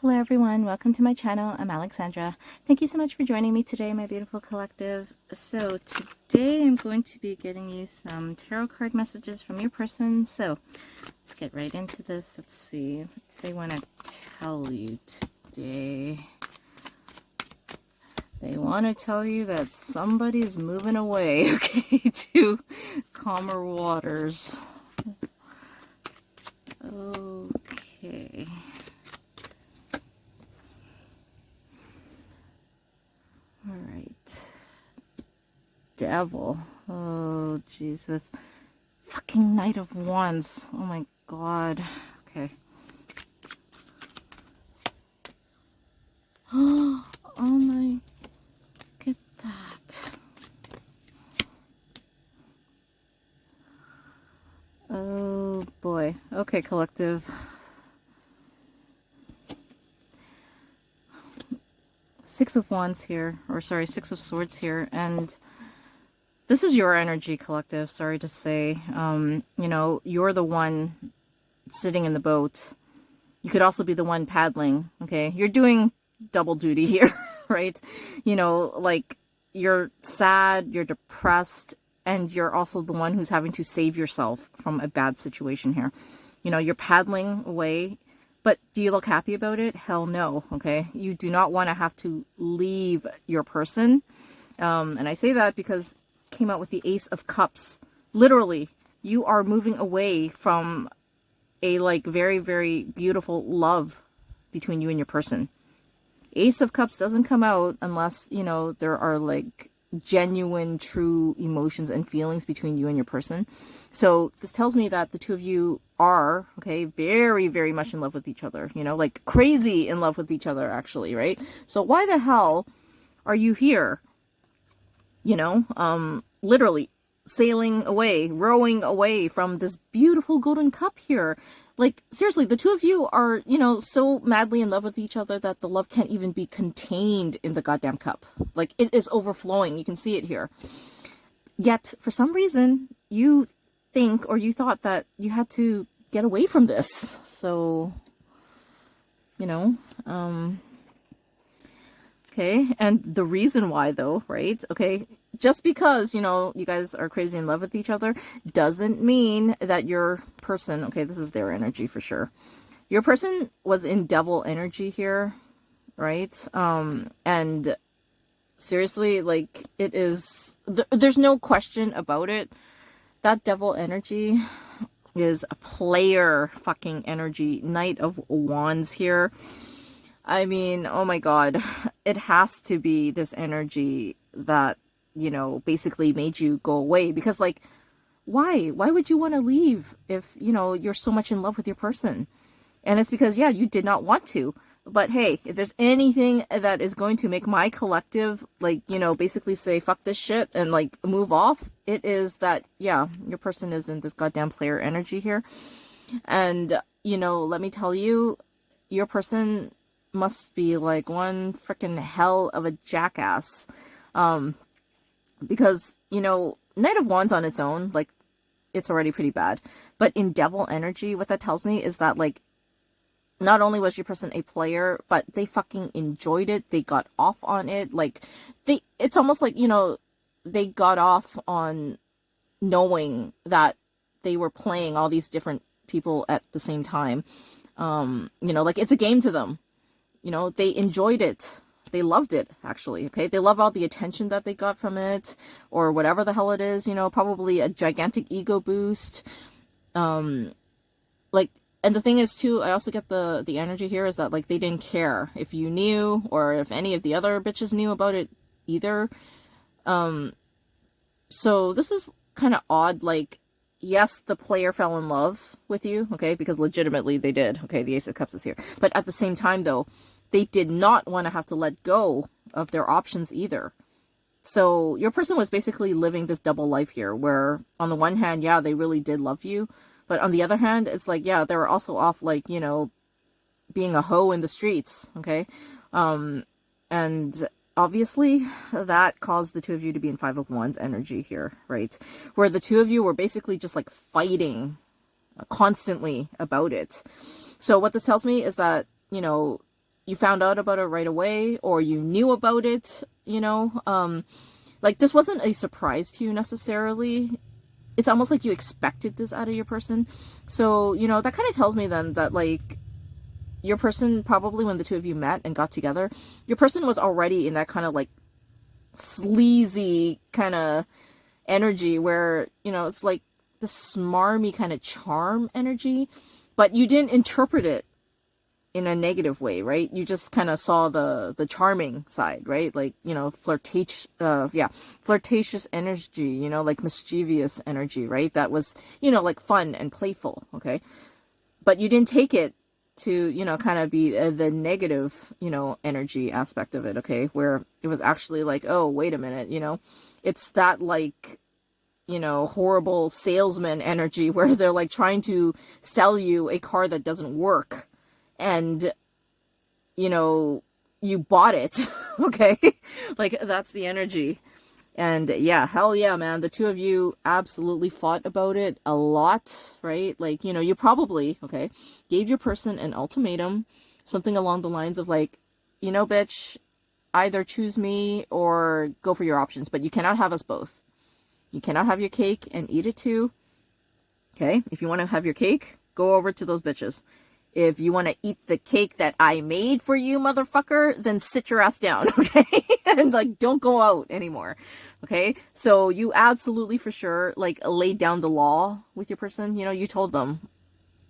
Hello everyone, welcome to my channel. I'm Alexandra. Thank you so much for joining me today, my beautiful collective. So today I'm going to be getting you some tarot card messages from your person. So let's get right into this. Let's see, what do they want to tell you today? They want to tell you that somebody's moving away, okay, to calmer waters. Okay. Alright. Devil. Oh, jeez. With fucking Knight of Wands. Oh my god. Okay. Oh my. Look at that. Oh boy. Okay, collective. Six of Wands here, or sorry, Six of Swords here, and this is your energy, collective, sorry to say. You know, you're the one sitting in the boat. You could also be the one paddling, okay? You're doing double duty here, right? You know, like, you're sad, you're depressed, and you're also the one who's having to save yourself from a bad situation here. You know, you're paddling away. But do you look happy about it? Hell no, okay? You do not want to have to leave your person. And I say that because it came out with the Ace of Cups. Literally, you are moving away from a, like, very, very beautiful love between you and your person. Ace of Cups doesn't come out unless, you know, there are, like, genuine, true emotions and feelings between you and your person. So this tells me that the two of you are, okay, very, very much in love with each other, you know, like crazy in love with each other, actually, right? So why the hell are you here? You know, literally sailing away, rowing away from this beautiful golden cup here. Like, seriously, the two of you are, you know, so madly in love with each other that the love can't even be contained in the goddamn cup. Like, it is overflowing. You can see it here. Yet, for some reason, you think, or you thought that you had to get away from this. So, you know, okay. And the reason why, though, right? Okay. Just because, you know, you guys are crazy in love with each other doesn't mean that your person, okay, this is their energy for sure. Your person was in devil energy here, right? And seriously, like, it is, there's no question about it. That devil energy is a player fucking energy. Knight of Wands here. I mean, oh my god. It has to be this energy that, you know, basically made you go away. Because, like, why? Why would you want to leave if, you know, you're so much in love with your person? And it's because, yeah, you did not want to. But hey, if there's anything that is going to make my collective, like, you know, basically say, fuck this shit and, like, move off, it is that, yeah, your person is in this goddamn player energy here. And, you know, let me tell you, your person must be, like, one freaking hell of a jackass. Because, you know, Knight of Wands on its own, like, it's already pretty bad. But in devil energy, what that tells me is that, like, not only was your person a player, but they fucking enjoyed it. They got off on it. Like, it's almost like, you know, they got off on knowing that they were playing all these different people at the same time. You know, like, it's a game to them. You know, they enjoyed it. They loved it, actually, okay? They love all the attention that they got from it, or whatever the hell it is, you know, probably a gigantic ego boost. Like, and the thing is, too, I also get the energy here is that, like, they didn't care if you knew or if any of the other bitches knew about it either. So this is kind of odd. Like, yes, the player fell in love with you, okay, because legitimately they did. Okay, the Ace of Cups is here. But at the same time, though, they did not want to have to let go of their options either. So your person was basically living this double life here, where on the one hand, yeah, they really did love you. But on the other hand, it's like, yeah, they were also off, like, you know, being a hoe in the streets, okay? And obviously, that caused the two of you to be in Five of Wands energy here, right? Where the two of you were basically just, like, fighting constantly about it. So what this tells me is that, you know, you found out about it right away, or you knew about it, you know, like this wasn't a surprise to you necessarily. It's almost like you expected this out of your person. So, you know, that kind of tells me then that like your person, probably when the two of you met and got together, your person was already in that kind of like sleazy kind of energy where, you know, it's like the smarmy kind of charm energy, but you didn't interpret it in a negative way, right? You just kind of saw the charming side, right? Like, you know, flirtatious energy, you know, like mischievous energy, right? That was, you know, like fun and playful, okay? But you didn't take it to, you know, kind of be the negative, you know, energy aspect of it, okay? Where it was actually like, oh, wait a minute, you know, it's that like, you know, horrible salesman energy where they're like trying to sell you a car that doesn't work. And, you know, you bought it, okay? Like, that's the energy. And yeah, hell yeah, man. The two of you absolutely fought about it a lot, right? Like, you know, you probably, okay, gave your person an ultimatum, something along the lines of like, you know, bitch, either choose me or go for your options, but you cannot have us both. You cannot have your cake and eat it too. Okay? If you want to have your cake, go over to those bitches. If you want to eat the cake that I made for you, motherfucker, then sit your ass down, okay? And, like, don't go out anymore, okay? So you absolutely, for sure, like, laid down the law with your person. You know, you told them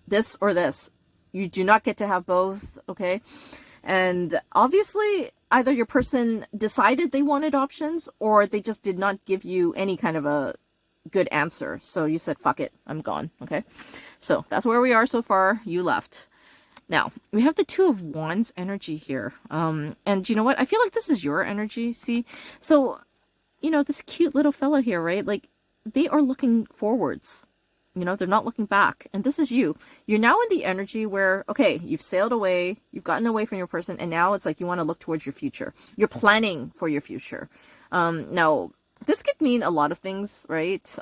this or this. You do not get to have both, okay? And obviously, either your person decided they wanted options or they just did not give you any kind of a good answer. So you said, fuck it, I'm gone, okay? So that's where we are so far. You left. Now, we have the Two of Wands energy here. And you know what? I feel like this is your energy, see? So, you know, this cute little fella here, right? Like, they are looking forwards. You know, they're not looking back. And this is you. You're now in the energy where, okay, you've sailed away, you've gotten away from your person, and now it's like you want to look towards your future. You're planning for your future. Now, this could mean a lot of things, right?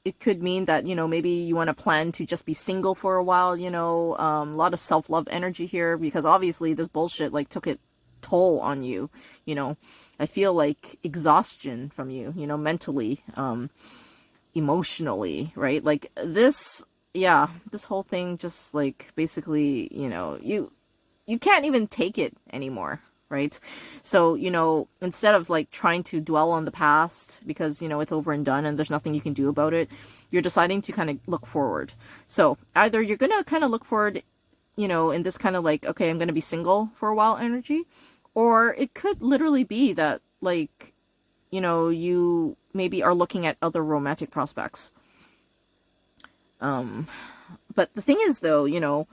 It could mean that, you know, maybe you want to plan to just be single for a while, you know, a lot of self-love energy here, because obviously this bullshit, like, took a toll on you, you know. I feel like exhaustion from you, you know, mentally, emotionally, right? Like, this, yeah, this whole thing just, like, basically, you know, you can't even take it anymore, right? So, you know, instead of like trying to dwell on the past because, you know, it's over and done and there's nothing you can do about it, you're deciding to kind of look forward. So either you're going to kind of look forward, you know, in this kind of like, okay, I'm going to be single for a while energy, or it could literally be that like, you know, you maybe are looking at other romantic prospects. But the thing is though, you know,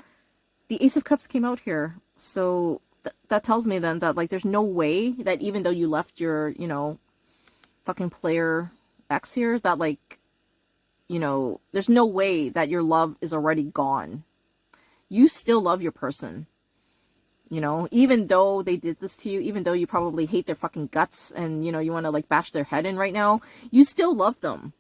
the Ace of Cups came out here. So that tells me then that, like, there's no way that even though you left your, you know, fucking player X here, that, like, you know, there's no way that your love is already gone. You still love your person. You know, even though they did this to you, even though you probably hate their fucking guts and, you know, you want to, like, bash their head in right now, you still love them.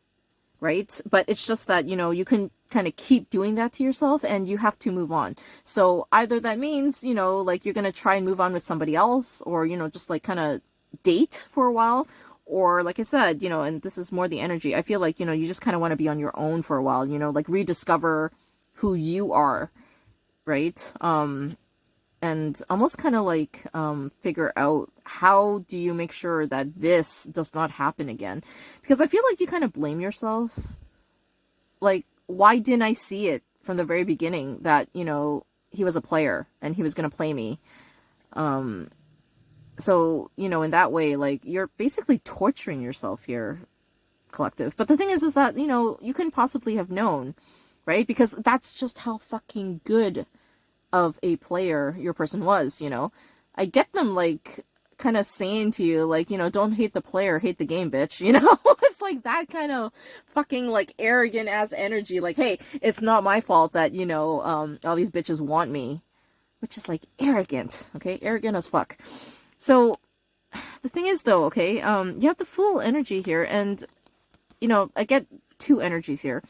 Right? But it's just that, you know, you can kind of keep doing that to yourself and you have to move on. So either that means, you know, like you're going to try and move on with somebody else, or, you know, just like kind of date for a while. Or like I said, you know, and this is more the energy. I feel like, you know, you just kind of want to be on your own for a while, you know, like rediscover who you are. Right? And almost kind of like figure out how do you make sure that this does not happen again. Because I feel like you kind of blame yourself. Like, why didn't I see it from the very beginning that, you know, he was a player and he was going to play me? So, you know, in that way, like, you're basically torturing yourself here, collective. But the thing is that, you know, you couldn't possibly have known, right? Because that's just how fucking good of a player your person was, you know. I get them, like, kind of saying to you, like, you know, don't hate the player, hate the game, bitch, you know. It's like that kind of fucking, like, arrogant ass energy, like, hey, it's not my fault that, you know, all these bitches want me, which is, like, arrogant, okay, arrogant as fuck. So the thing is though, okay, you have the full energy here, and, you know, I get two energies here.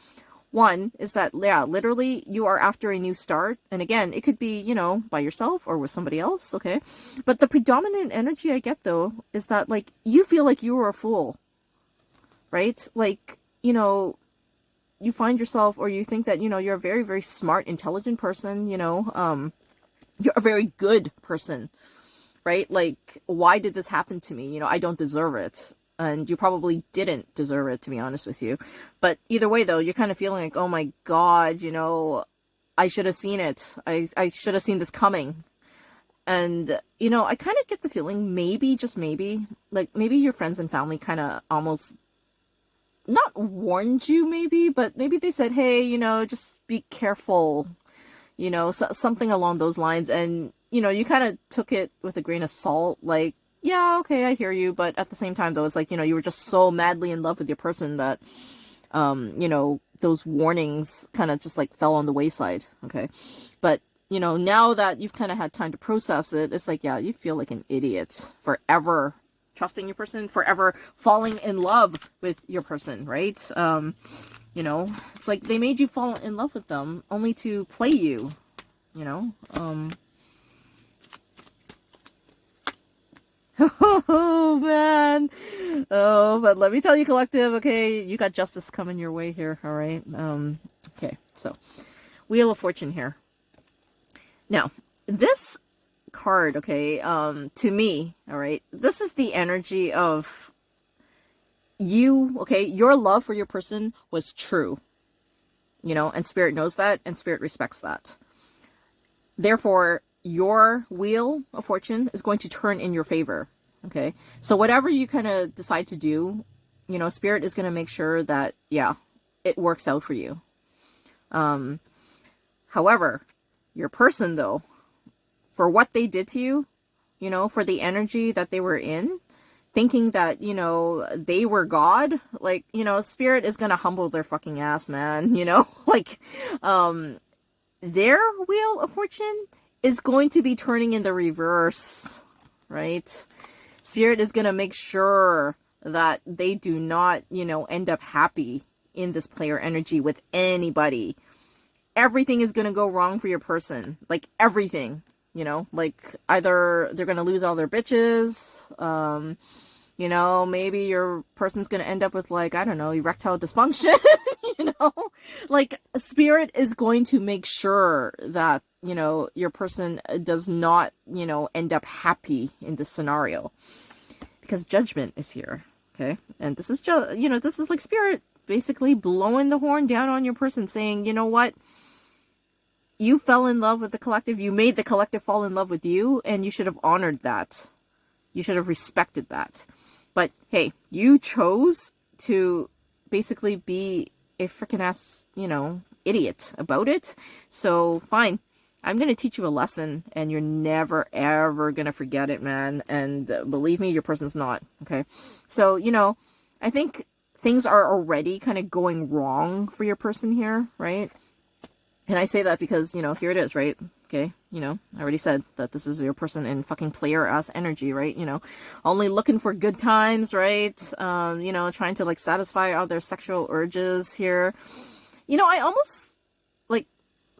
One is that, yeah, literally you are after a new start. And again, it could be, you know, by yourself or with somebody else, okay? But the predominant energy I get, though, is that, like, you feel like you were a fool, right? Like, you know, you find yourself, or you think that, you know, you're a very, very smart, intelligent person, you know, you're a very good person, right? Like, why did this happen to me? You know, I don't deserve it. And you probably didn't deserve it, to be honest with you. But either way, though, you're kind of feeling like, oh my God, you know, I should have seen it. I should have seen this coming. And, you know, I kind of get the feeling, maybe, just maybe, like, maybe your friends and family kind of almost, not warned you, maybe, but maybe they said, hey, you know, just be careful, you know, something along those lines. And, you know, you kind of took it with a grain of salt, like, yeah, okay, I hear you. But at the same time, though, it's like, you know, you were just so madly in love with your person that, you know, those warnings kind of just like fell on the wayside. Okay. But, you know, now that you've kind of had time to process it, it's like, yeah, you feel like an idiot forever trusting your person, forever falling in love with your person, right? You know, it's like they made you fall in love with them only to play you, you know? Oh, man. Oh, but let me tell you, collective, okay, you got justice coming your way here, all right? Okay, so, Wheel of Fortune here. Now, this card, okay, to me, all right, this is the energy of you, okay, your love for your person was true, you know, and Spirit knows that, and Spirit respects that. Therefore, your Wheel of Fortune is going to turn in your favor, okay? So whatever you kind of decide to do, you know, Spirit is going to make sure that, yeah, it works out for you. However, your person, though, for what they did to you, you know, for the energy that they were in, thinking that, you know, they were God, like, you know, Spirit is going to humble their fucking ass, man, you know? Like, their Wheel of Fortune is going to be turning in the reverse, right? Spirit is going to make sure that they do not, you know, end up happy in this player energy with anybody. Everything is going to go wrong for your person. Like, everything, you know? Like, either they're going to lose all their bitches, you know, maybe your person's going to end up with, like, I don't know, erectile dysfunction, you know? Like, Spirit is going to make sure that, you know, your person does not, you know, end up happy in this scenario. Because judgment is here, okay? And this is just, you know, this is like Spirit basically blowing the horn down on your person, saying, you know what? You fell in love with the collective. You made the collective fall in love with you, and you should have honored that. You should have respected that. But, hey, you chose to basically be a freaking ass, you know, idiot about it. So, fine. I'm going to teach you a lesson, and you're never, ever going to forget it, man. And believe me, your person's not, okay? So, you know, I think things are already kind of going wrong for your person here, right? And I say that because, you know, here it is, right? Okay, you know, I already said that this is your person in fucking player-ass energy, right? You know, only looking for good times, right? You know, trying to, like, satisfy all their sexual urges here. You know, I almost, like,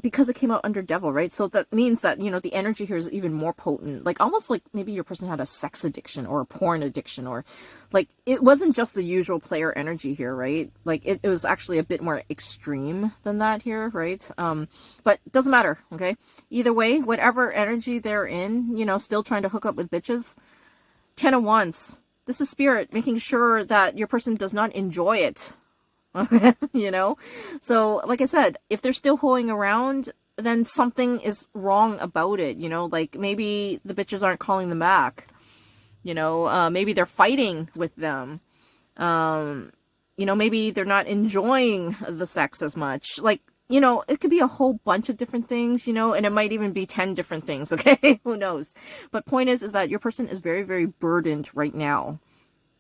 because it came out under devil, right? So that means that, you know, the energy here is even more potent. Like, almost like maybe your person had a sex addiction or a porn addiction, or, like, it wasn't just the usual player energy here, right? Like, it was actually a bit more extreme than that here, right? But it doesn't matter, okay? Either way, whatever energy they're in, you know, still trying to hook up with bitches, 10 of Wands. This is Spirit making sure that your person does not enjoy it. You know? So, like I said, if they're still hoeing around, then something is wrong about it, you know? Like, maybe the bitches aren't calling them back. You know, maybe they're fighting with them. You know, maybe they're not enjoying the sex as much. Like, you know, it could be a whole bunch of different things, you know, and it might even be 10 different things, okay? Who knows? But point is that your person is very, very burdened right now,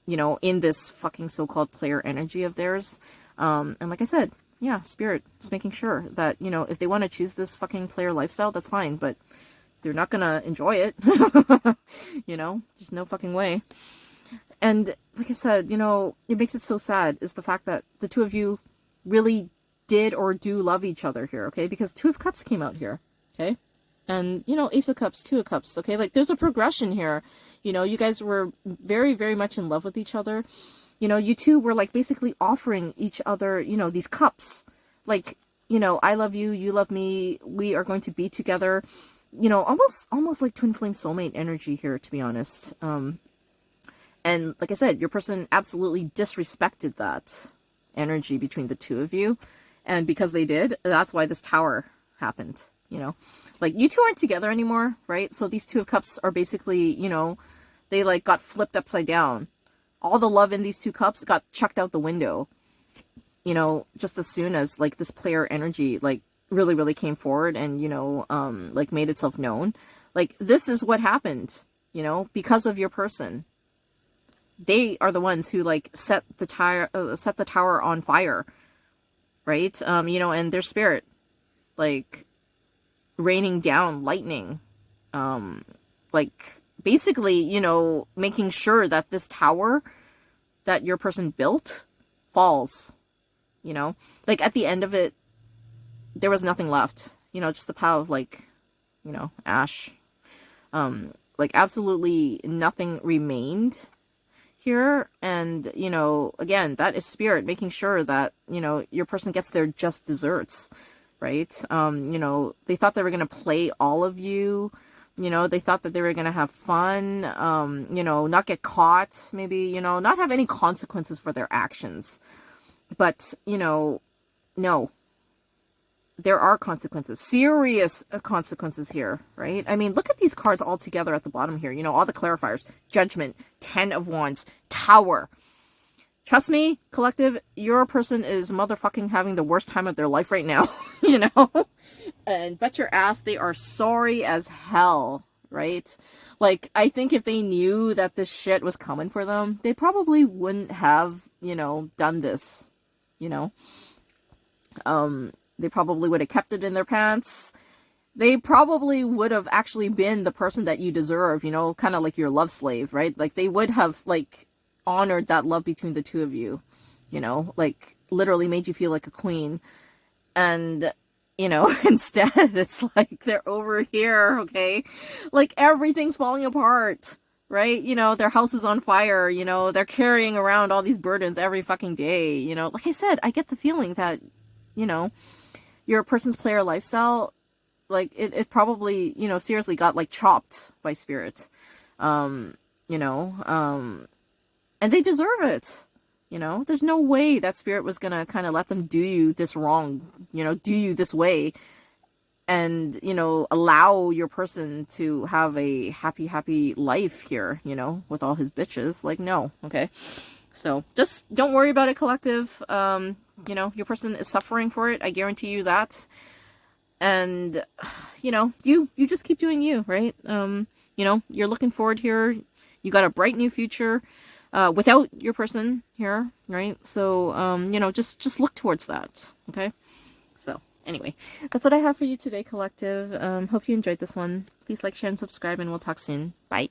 you know, in this fucking so-called player energy of theirs. And like I said, yeah, Spirit is making sure that, you know, if they want to choose this fucking player lifestyle, that's fine, but they're not gonna enjoy it. You know, there's no fucking way. And like I said, you know, it makes it so sad is the fact that the two of you really did or do love each other here, okay? Because Two of Cups came out here, okay? And, you know, Ace of Cups, Two of Cups, okay? Like, there's a progression here. You know, you guys were very, very much in love with each other. You know, you two were, like, basically offering each other, you know, these cups. Like, you know, I love you, you love me, we are going to be together. You know, almost like twin flame soulmate energy here, to be honest. And like I said, your person absolutely disrespected that energy between the two of you. And because they did, that's why this tower happened, you know. Like, you two aren't together anymore, right? So these Two of Cups are basically, you know, they, like, got flipped upside down. All the love in these two cups got chucked out the window, you know, just as soon as, like, this player energy, like, really, really came forward and, you know, like, made itself known. Like, this is what happened, you know, because of your person. They are the ones who, like, set the tower on fire, right? You know, and their spirit, like, raining down lightning, like, basically, you know, making sure that this tower that your person built falls, you know? Like, at the end of it, there was nothing left, you know, just a pile of, like, you know, ash. Like, absolutely nothing remained here. And, you know, again, that is spirit making sure that, you know, your person gets their just desserts, right? You know, they thought they were going to play all of you. You know, they thought that they were going to have fun, you know, not get caught, maybe, you know, not have any consequences for their actions. But, you know, no. There are consequences, serious consequences here, right? I mean, look at these cards all together at the bottom here. You know, all the clarifiers. Judgment, 10 of Wands, Tower. Trust me, collective, your person is motherfucking having the worst time of their life right now, you know? And bet your ass they are sorry as hell, right? Like, I think if they knew that this shit was coming for them, they probably wouldn't have, you know, done this, you know? They probably would have kept it in their pants. They probably would have actually been the person that you deserve, you know, kind of like your love slave, right? Like, they would have, like, honored that love between the two of you, you know, like, literally made you feel like a queen. And, you know, instead, it's like they're over here, okay? Like, everything's falling apart, right? You know, their house is on fire, you know, they're carrying around all these burdens every fucking day, you know? Like I said, I get the feeling that, you know, your person's player lifestyle, like, it probably, you know, seriously got, like, chopped by spirit, you know, and they deserve it, you know. There's no way that spirit was gonna kind of let them do you this wrong, you know, do you this way, and, you know, allow your person to have a happy life here, you know, with all his bitches. Like, no, okay? So, just don't worry about it, collective. You know, your person is suffering for it. I guarantee you that. And, you know, you just keep doing you, right? You know, you're looking forward here. You got a bright new future, without your person here, right? So, you know, just look towards that, okay? So, anyway, that's what I have for you today, collective. Hope you enjoyed this one. Please like, share, and subscribe, and we'll talk soon. Bye.